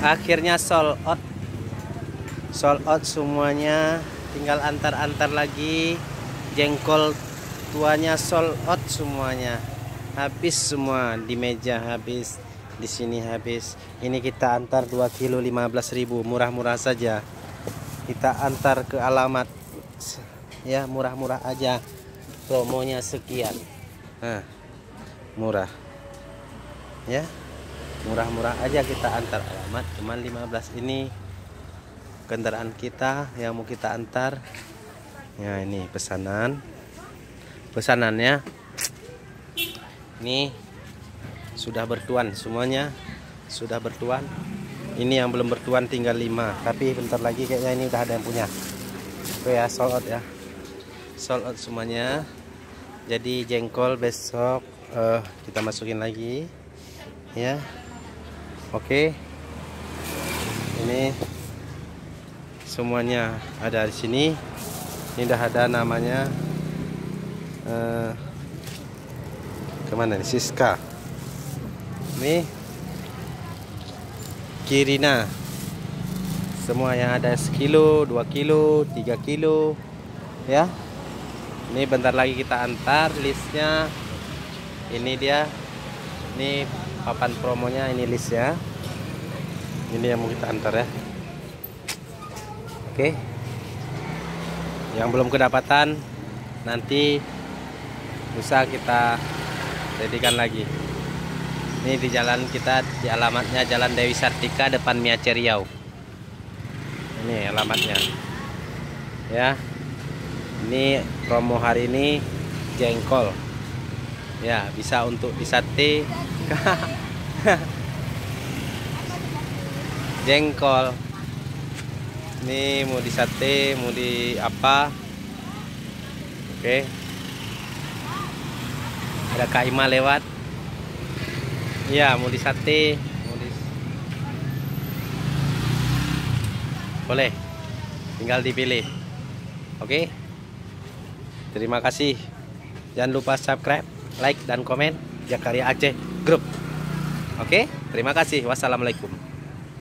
Akhirnya sold out. Sold out semuanya. Tinggal antar-antar lagi. Jengkol tuanya sold out semuanya. Habis semua di meja, habis di sini habis. Ini kita antar 2 kilo 15.000, murah-murah saja. Kita antar ke alamat. Ya, murah-murah aja. Promonya sekian. Nah, murah. Ya. Murah-murah aja kita antar alamat, cuman 15 ini kendaraan kita yang mau kita antar. Ya, ini pesanannya ini sudah bertuan, semuanya sudah bertuan. Ini yang belum bertuan tinggal 5, tapi bentar lagi kayaknya ini udah ada yang punya. Oke ya, sold out ya, sold out semuanya. Jadi jengkol besok kita masukin lagi ya. Oke, ini semuanya ada di sini. Ini udah ada namanya kemana nih, Siska. Ini Kirina. Semua yang ada sekilo, 2 kilo, 3 kilo ya. Ini bentar lagi kita antar listnya. Ini dia. Ini papan promonya, ini list ya. Ini yang mau kita antar ya. Oke. Yang belum kedapatan nanti bisa kita jadikan lagi. Ini di jalan kita, di alamatnya Jalan Dewi Sartika depan Miace Riau. Ini alamatnya. Ya. Ini promo hari ini jengkol. Ya, bisa untuk di sate. Jengkol. Ini mau di sate, mau di apa? Oke. Ada Kak Ima lewat. Ya, mau di sate, boleh. Tinggal dipilih. Oke. Terima kasih. Jangan lupa subscribe, like dan komen Jakaria Aceh Group. Oke, terima kasih. Wassalamualaikum.